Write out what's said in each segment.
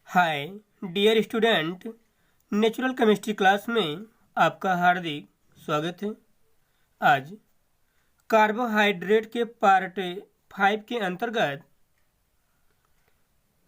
हाय dear student, natural chemistry class में आपका हार्दिक स्वागत है। आज कार्बोहाइड्रेट के पार्ट 5 के अंतर्गत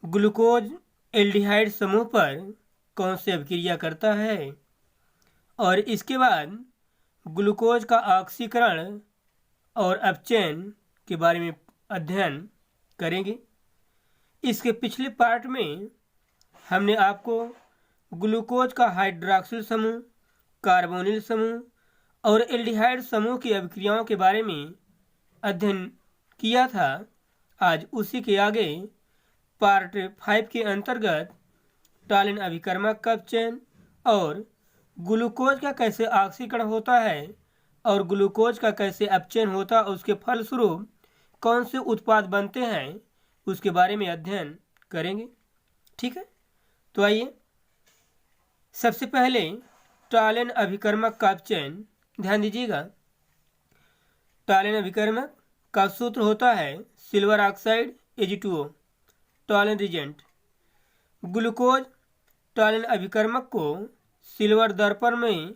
ग्लूकोज एल्डिहाइड समूह पर कौन से अभिक्रिया करता है और इसके बाद ग्लूकोज का ऑक्सीकरण और अपचयन के बारे में अध्ययन करेंगे। इसके पिछले पार्ट में हमने आपको ग्लूकोज का हाइड्रॉक्सिल समूह, कार्बोनिल समूह और एल्डिहाइड समूह की अभिक्रियाओं के बारे में अध्ययन किया था। आज उसी के आगे पार्ट 5 के अंतर्गत टालिन अभिकर्मक का अपचयन और ग्लूकोज का कैसे ऑक्सीकरण होता है और ग्लूकोज का कैसे अपचयन होता है, उसके फलस्वरूप कौन से उत्पाद बनते हैं, उसके बारे में अध्ययन करेंगे। ठीक है, तो आइए सबसे पहले टालिन अभिकर्मक का अपचयन ध्यान दीजिएगा। टालिन अभिकर्मक का सूत्र होता है silver oxide Ag2O, Tollens reagent. Glucose Tollens अभिकर्मक को सिल्वर दर्पण में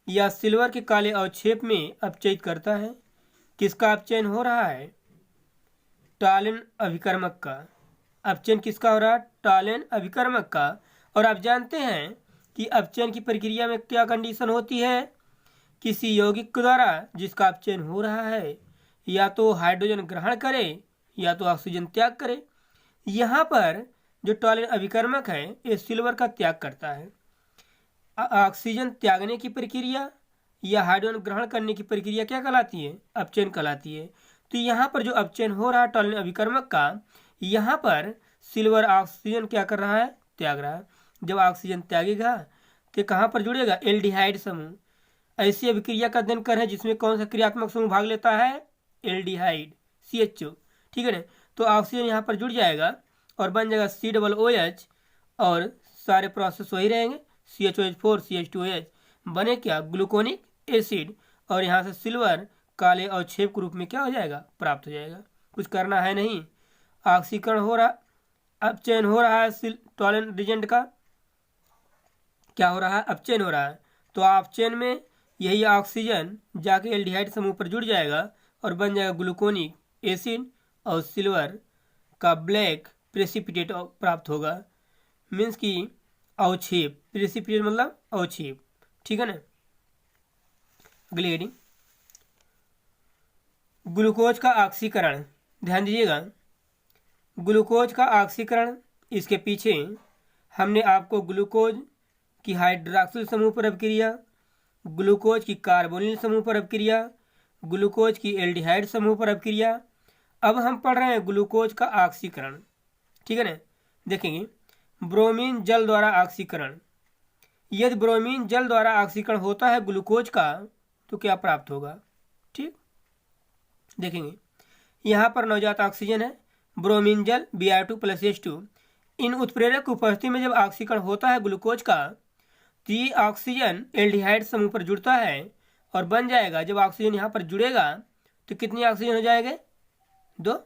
या सिल्वर के काले अवक्षेप में अपचयित करता है। किसका अपचयन हो रहा है? टालिन अभिकर्मक का अपचयन किसका हो रहा है? टालिन अभिकर्मक का। और आप जानते हैं कि अपचयन की प्रक्रिया में क्या कंडीशन होती है? किसी यौगिक के द्वारा जिसका अपचयन हो रहा है या तो हाइड्रोजन ग्रहण करे या तो ऑक्सीजन त्याग करे। यहाँ पर जो टालिन अभिकर्मक है ये सिल्वर का त्याग करता है। ऑक्सीजन त्यागने की प्रक्रिया या हाइड्रोजन ग्रहण करने की प्रक्रिया क्या कहलाती है? अपचयन कहलाती है। तो यहाँ पर जो अपचयन हो रहा है टालिन अभिकर्मक का, यहाँ पर सिल्वर ऑक्सीजन क्या कर रहा है? त्याग रहा है। जब ऑक्सीजन त्यागेगा तो कहाँ पर जुड़ेगा? एल्डिहाइड समूह। ऐसी अभिक्रिया का अध्ययन कर रहे हैं जिसमें कौन सा क्रियात्मक समूह भाग लेता है? Aldehyde, CHO। ठीक है ना, तो ऑक्सीजन यहाँ पर जुड़ जाएगा और बन जाएगा COOH और सारे प्रोसेस वही रहेंगे, CHOH4 CH2OH। बने क्या? Gluconic acid. और यहाँ से सिल्वर काले अवक्षेप के रूप में क्या हो जाएगा? प्राप्त हो जाएगा। कुछ करना है नहीं। ऑक्सीकरण हो रहा, अपचयन हो रहा है टालिन रिजेंट का। क्या हो रहा है? अपचयन हो रहा है। तो अपचयन में यही ऑक्सीजन जाके एल्डिहाइड समूह पर जुड़ जाएगा और बन जाएगा ग्लूकोनिक एसिड और सिल्वर का ब्लैक प्रेसिपिटेट प्राप्त होगा। मीन्स कि अवक्षेप, प्रेसिपिटेट मतलब अवक्षेप। ठीक है ना। अगली हेडिंग, ग्लूकोज का ऑक्सीकरण। ध्यान दीजिएगा, ग्लूकोज का ऑक्सीकरण, इसके पीछे हमने आपको ग्लूकोज की हाइड्रॉक्सिल समूह पर अभिक्रिया, ग्लूकोज की कार्बोनिल समूह पर अभिक्रिया, ग्लूकोज की एल्डिहाइड समूह पर अभिक्रिया। अब हम पढ़ रहे हैं ग्लूकोज का ऑक्सीकरण। ठीक है ना। देखेंगे, ब्रोमीन जल द्वारा ऑक्सीकरण। यदि ब्रोमीन जल द्वारा ऑक्सीकरण होता है ग्लूकोज का तो क्या प्राप्त होगा? ठीक, देखेंगे यहाँ पर नवजात ऑक्सीजन है, ब्रोमीन जल Br2+H2। इन उत्प्रेरक की उपस्थिति में जब ऑक्सीकरण होता है ग्लूकोज का तो ये ऑक्सीजन एल्डिहाइड समूह पर जुड़ता है और बन जाएगा। जब ऑक्सीजन यहाँ पर जुड़ेगा तो कितनी ऑक्सीजन हो जाएंगे? 2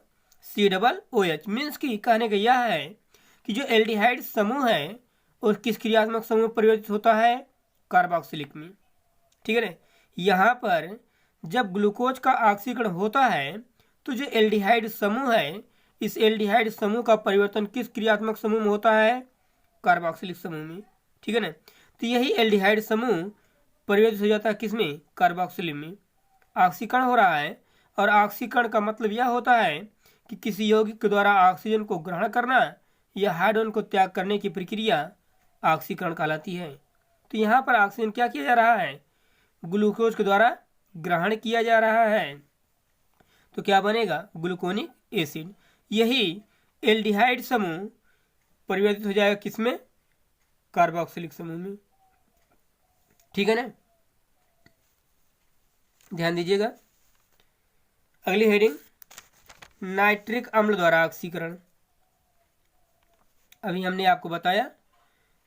COOH। मीन्स की कहने का यह है कि जो एल्डिहाइड समूह है और किस क्रियात्मक समूह में परिवर्तित होता है? कार्बोक्सिलिक में। ठीक है ना। यहाँ पर जब ग्लूकोज का ऑक्सीकरण होता है तो जो एल्डिहाइड समूह है, इस एल्डिहाइड समूह का परिवर्तन किस क्रियात्मक समूह में होता है? कार्बोक्सिलिक समूह में। ठीक है ना। तो यही एल्डिहाइड समूह परिवर्तित हो जाता है किसमें? कार्बोक्सिलिक में। ऑक्सीकरण हो रहा है और ऑक्सीकरण का मतलब यह होता है कि किसी यौगिक के द्वारा ऑक्सीजन को ग्रहण करना या हाइड्रोजन को त्याग करने की प्रक्रिया ऑक्सीकरण कहलाती है। तो यहाँ पर ऑक्सीजन क्या किया जा रहा है? ग्लूकोज के द्वारा ग्रहण किया जा रहा है। तो क्या बनेगा? Gluconic acid. यही एल्डिहाइड समूह परिवर्तित हो जाएगा किसमें? कार्बोक्सिलिक समूह में। ठीक है ना। ध्यान दीजिएगा, अगली हेडिंग, नाइट्रिक अम्ल द्वारा ऑक्सीकरण। अभी हमने आपको बताया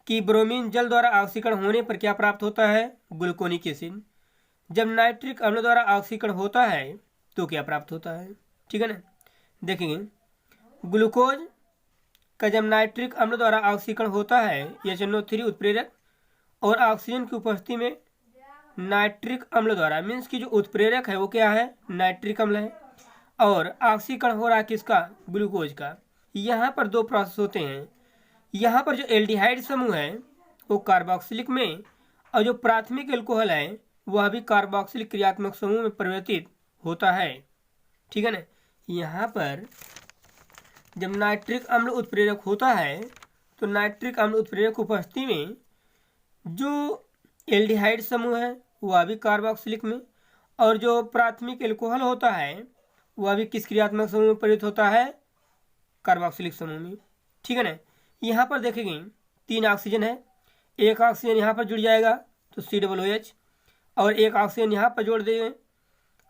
कि ब्रोमीन जल द्वारा ऑक्सीकरण होने पर क्या प्राप्त होता है? Gluconic acid. जब नाइट्रिक अम्ल द्वारा ऑक्सीकरण होता है तो क्या प्राप्त होता है? ठीक है ना। देखेंगे, ग्लूकोज का जब नाइट्रिक अम्ल द्वारा ऑक्सीकरण होता है HNO3 उत्प्रेरक और ऑक्सीजन की उपस्थिति में नाइट्रिक अम्ल द्वारा, मीन्स की जो उत्प्रेरक है वो क्या है, नाइट्रिक अम्ल है, और ऑक्सीकरण हो रहा है किसका, ग्लूकोज का। यहाँ पर दो प्रोसेस होते हैं। यहाँ पर जो एल्डिहाइड समूह है वो कार्बोक्सिलिक में, और जो प्राथमिक एल्कोहल है वह भी कार्बोक्सिलिक क्रियात्मक समूह में परिवर्तित होता है। ठीक है ना। यहाँ पर जब नाइट्रिक अम्ल उत्प्रेरक होता है तो नाइट्रिक अम्ल उत्प्रेरक उपस्थिति में जो एल्डिहाइड समूह है वह भी कार्बोक्सिलिक में, और जो प्राथमिक एल्कोहल होता है वह भी किस क्रियात्मक समूह में परिवर्तित होता है, कार्बोक्सिलिक समूह में। ठीक है ना। यहाँ पर देखेंगे 3 ऑक्सीजन है, एक ऑक्सीजन यहाँ पर जुड़ जाएगा तो COOH, और एक ऑक्सीजन यहाँ पर जोड़ देंगे।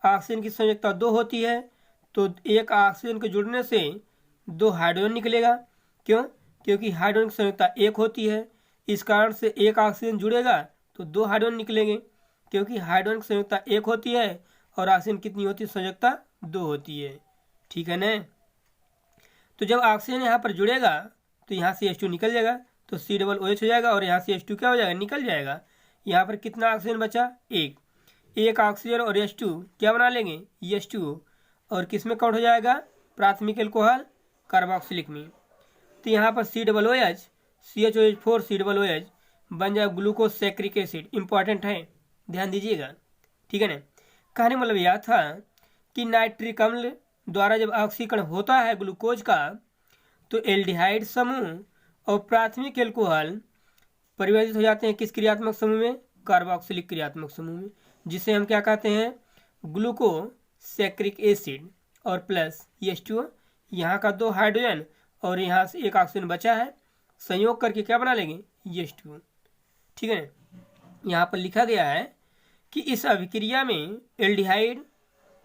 ऑक्सीजन की संयोजकता 2 होती है तो एक ऑक्सीजन के जुड़ने से 2 हाइड्रोजन निकलेगा। क्यों? क्योंकि हाइड्रोजन की संयोजकता 1 होती है, इस कारण से एक ऑक्सीजन जुड़ेगा तो 2 हाइड्रोजन निकलेंगे, क्योंकि हाइड्रोजन की संयोजकता 1 होती है और ऑक्सीजन कितनी होती है, संयोजकता 2 होती है। ठीक है ना। तो जब ऑक्सीजन यहाँ पर जुड़ेगा तो यहाँ से H2 निकल जाएगा तो COOH हो जाएगा, और यहाँ से H2 क्या हो जाएगा, निकल जाएगा। यहाँ पर कितना ऑक्सीजन बचा, एक ऑक्सीजन और H2 क्या बना लेंगे, H2, और किस में काउंट हो जाएगा, प्राथमिक एल्कोहल कार्बोक्सिलिक में। तो यहाँ पर COOH CHOH4 COOH बन जाए ग्लूकोज सैक्रिक एसिड। इंपॉर्टेंट है, ध्यान दीजिएगा। ठीक है ना। कहने मतलब यह था कि नाइट्रिक अम्ल द्वारा जब ऑक्सीकरण होता है ग्लूकोज का तो एल्डिहाइड समूह और प्राथमिक एल्कोहल परिवर्तित हो जाते हैं किस क्रियात्मक समूह में, कार्बोक्सिलिक क्रियात्मक समूह में, जिसे हम क्या कहते हैं, ग्लूकोसैक्रिक एसिड, और प्लस H2, यहाँ का 2 हाइड्रोजन और यहाँ से एक ऑक्सीजन बचा है, संयोग करके क्या बना लेंगे, H2। ठीक है ना। यहाँ पर लिखा गया है कि इस अभिक्रिया में एल्डिहाइड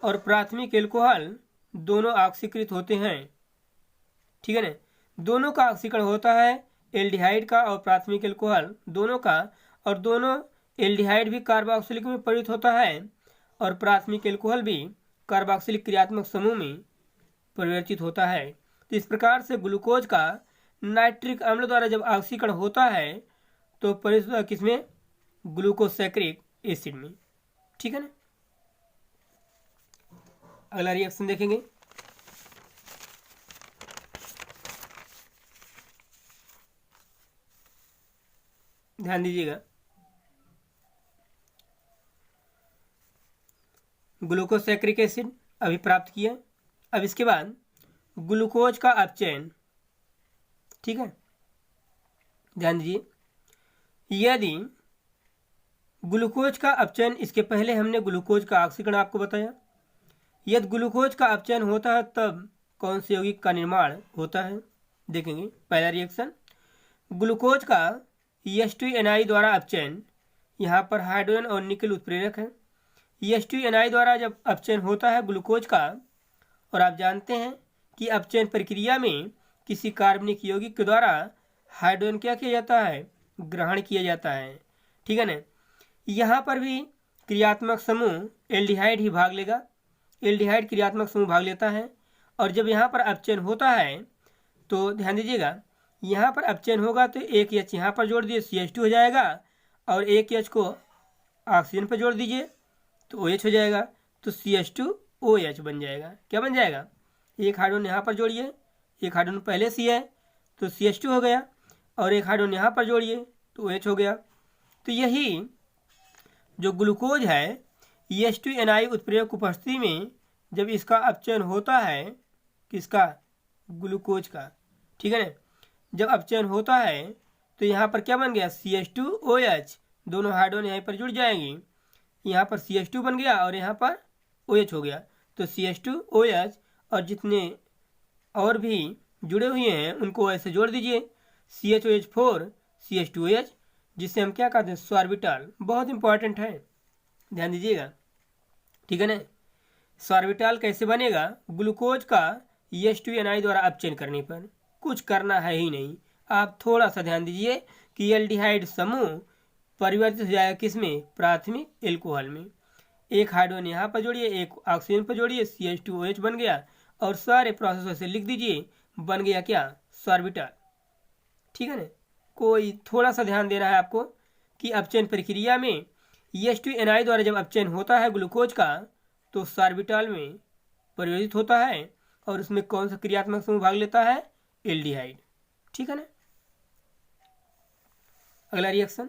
और प्राथमिक एल्कोहल दोनों ऑक्सीकृत होते हैं। ठीक है ना। दोनों का ऑक्सीकरण होता है, एल्डिहाइड का और प्राथमिक एल्कोहल दोनों का, और दोनों एल्डिहाइड भी कार्बोक्सिलिक में परिवर्तित होता है और प्राथमिक एल्कोहल भी कार्बोक्सिलिक क्रियात्मक समूह में परिवर्तित होता है। तो इस प्रकार से ग्लूकोज का नाइट्रिक अम्ल द्वारा जब ऑक्सीकरण होता है तो परिवर्तित किसमें, ग्लूकोसैक्रिक एसिड में। ठीक है ना। अगला रिएक्शन देखेंगे। ध्यान दीजिएगा। ग्लूकोसैक्रिक एसिड अभी प्राप्त किया। अब इसके बाद ग्लूकोज का अपचयन। ठीक है, ध्यान दीजिए। यदि ग्लूकोज का अपचयन, इसके पहले हमने ग्लूकोज का ऑक्सीकरण आपको बताया। यदि ग्लूकोज का अपचयन होता है तब कौन से यौगिक का निर्माण होता है, देखेंगे। पहला रिएक्शन, ग्लूकोज का H2Na द्वारा अपचयन। यहाँ पर हाइड्रोजन और निकल उत्प्रेरक है। H2Na द्वारा जब अपचयन होता है ग्लूकोज का, और आप जानते हैं कि अपचयन प्रक्रिया में किसी कार्बनिक यौगिक के द्वारा हाइड्रोजन क्या किया जाता है, ग्रहण किया जाता है। ठीक है ना। यहाँ पर भी क्रियात्मक समूह एल्डिहाइड ही भाग लेगा, एल्डिहाइड क्रियात्मक समूह भाग लेता है। और जब यहाँ पर अपचयन होता है तो ध्यान दीजिएगा, यहाँ पर अपचयन होगा तो एक H यहाँ पर जोड़ दिए CH2 हो जाएगा, और एक H को ऑक्सीजन पर जोड़ दीजिए तो OH हो जाएगा, तो CH2OH बन जाएगा। क्या बन जाएगा, एक हाइड्रोजन यहाँ पर जोड़िए, एक हाइड्रोजन पहले से है तो CH2 हो गया, और एक हाइड्रोजन यहाँ पर जोड़िए तो OH हो गया। तो यही जो ग्लूकोज है H2Na उत्प्रेरक उपस्थिति में जब इसका अपचयन होता है, किसका, ग्लूकोज का। ठीक है ना। जब अपचयन होता है तो यहाँ पर क्या बन गया, CH2OH, दोनों हाइड्रोजन यहाँ पर जुड़ जाएंगी। यहाँ पर CH2 बन गया और यहाँ पर OH हो गया, तो CH2OH, और जितने और भी जुड़े हुए हैं उनको ऐसे जोड़ दीजिए, CHOH4 CH2OH, जिससे हम क्या कहते हैं, सॉर्बिटॉल। बहुत इंपॉर्टेंट है, ध्यान दीजिएगा। ठीक है ना। सॉर्बिटॉल कैसे बनेगा, ग्लूकोज का H2Na द्वारा अपचयन करने पर। कुछ करना है ही नहीं, आप थोड़ा सा ध्यान दीजिए कि एल्डिहाइड समूह परिवर्तित हो जाएगा किसमें, प्राथमिक एल्कोहल में। एक हाइड्रोजन यहाँ पर जोड़िए, एक ऑक्सीजन पर जोड़िए, CH2OH बन गया, और सारे प्रोसेस से लिख दीजिए, बन गया क्या, सॉर्बिटॉल। ठीक है ना। कोई थोड़ा सा ध्यान देना है आपको कि अपचयन प्रक्रिया में H2NI द्वारा जब अपचयन होता है ग्लूकोज का तो सार्बिटॉल में परिवर्तित होता है और उसमें कौन सा क्रियात्मक समूह भाग लेता है, एल्डिहाइड। ठीक है ना। अगला रिएक्शन,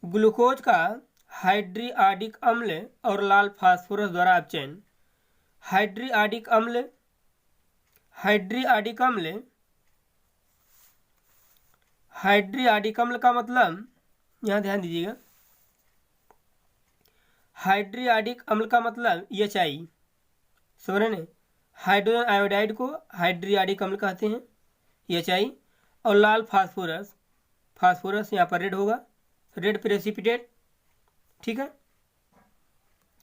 ग्लूकोज का हाइड्रियाडिक अम्ल और लाल फास्फोरस द्वारा अपचयन। हाइड्रियाडिक अम्ल का मतलब, यहां ध्यान दीजिएगा, हाइड्रियाडिक अम्ल का मतलब HI, समझ रहे हैं। हाइड्रोजन आयोडाइड को हाइड्रियाडिक अम्ल कहते हैं, HI। और लाल फास्फोरस यहाँ पर रेड होगा, रेड प्रेसिपिटेट। ठीक है,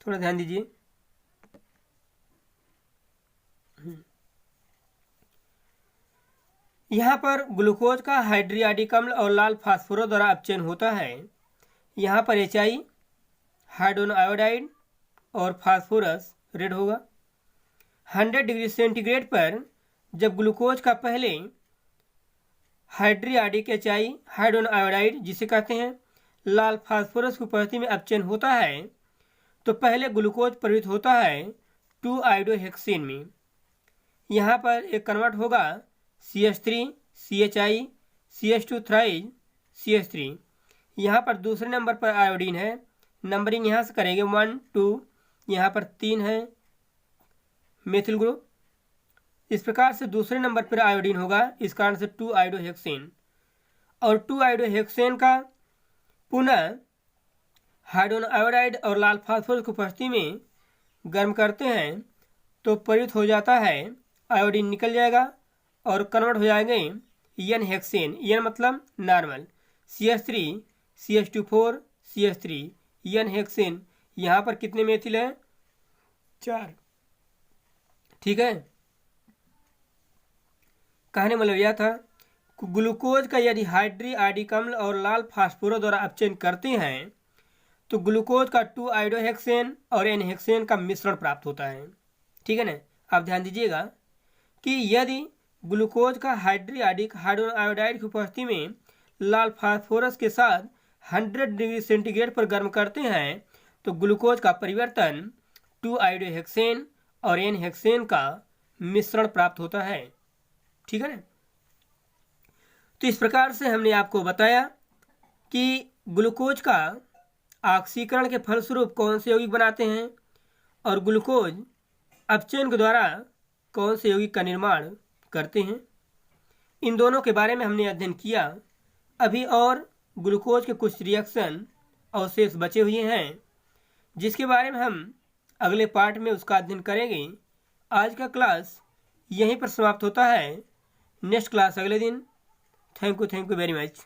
थोड़ा ध्यान दीजिए। यहाँ पर ग्लूकोज का हाइड्रियाडिक अम्ल और लाल फास्फोरस द्वारा अपचयन होता है। यहाँ पर HI, हाइड्रोजन आयोडाइड और फास्फोरस रेड होगा। 100 डिग्री सेंटीग्रेड पर जब ग्लूकोज का पहले हाइड्रियाडिक HI, हाइड्रोजन आयोडाइड जिसे कहते हैं, लाल फास्फोरस की उपस्थिति में अपचयन होता है तो पहले ग्लूकोज परिवर्तित होता है 2-आयोडोहेक्सेन में। यहाँ पर एक कन्वर्ट होगा CH3 CHI CH2 thrice CH3। यहाँ पर दूसरे नंबर पर आयोडीन है, नंबरिंग यहाँ से करेंगे 1 2, यहाँ पर 3 है मेथिल ग्रुप। इस प्रकार से दूसरे नंबर पर आयोडीन होगा, इस कारण से 2-आयोडोहेक्सेन। और 2-आयोडोहेक्सेन का पुनः हाइड्रोजन आयोडाइड और लाल फास्फोरस की उपस्थिति में गर्म करते हैं तो परिवर्तित हो जाता है, आयोडीन निकल जाएगा और कन्वर्ट हो जाएंगे N-हेक्सेन। N मतलब नॉर्मल, CH3 CH2 CH3 N-हेक्सेन। यहाँ पर कितने मेथिल हैं, 4। ठीक है, कहने मतलब यह था ग्लूकोज का यदि हाइड्रियाडिक अम्ल और लाल फास्फोरस द्वारा अपचयन करते हैं तो ग्लूकोज का 2-आयोडोहेक्सेन और N-हेक्सेन का मिश्रण प्राप्त होता है। ठीक है ना। आप ध्यान दीजिएगा कि यदि ग्लूकोज का हाइड्रियाडिक हाइड्रोजन आयोडाइड की उपस्थिति में लाल फास्फोरस के साथ 100 डिग्री सेंटीग्रेड पर गर्म करते हैं तो ग्लूकोज का परिवर्तन 2-आयोडोहेक्सेन और N-हेक्सेन का मिश्रण प्राप्त होता है। ठीक है ना। तो इस प्रकार से हमने आपको बताया कि ग्लूकोज का ऑक्सीकरण के फलस्वरूप कौन से यौगिक बनाते हैं और ग्लूकोज अपचयन के द्वारा कौन से यौगिक का निर्माण करते हैं। इन दोनों के बारे में हमने अध्ययन किया। अभी और ग्लूकोज के कुछ रिएक्शन अवशेष बचे हुए हैं जिसके बारे में हम अगले पार्ट में उसका अध्ययन करेंगे। आज का क्लास यहीं पर समाप्त होता है, नेक्स्ट क्लास अगले दिन। Thank you very much.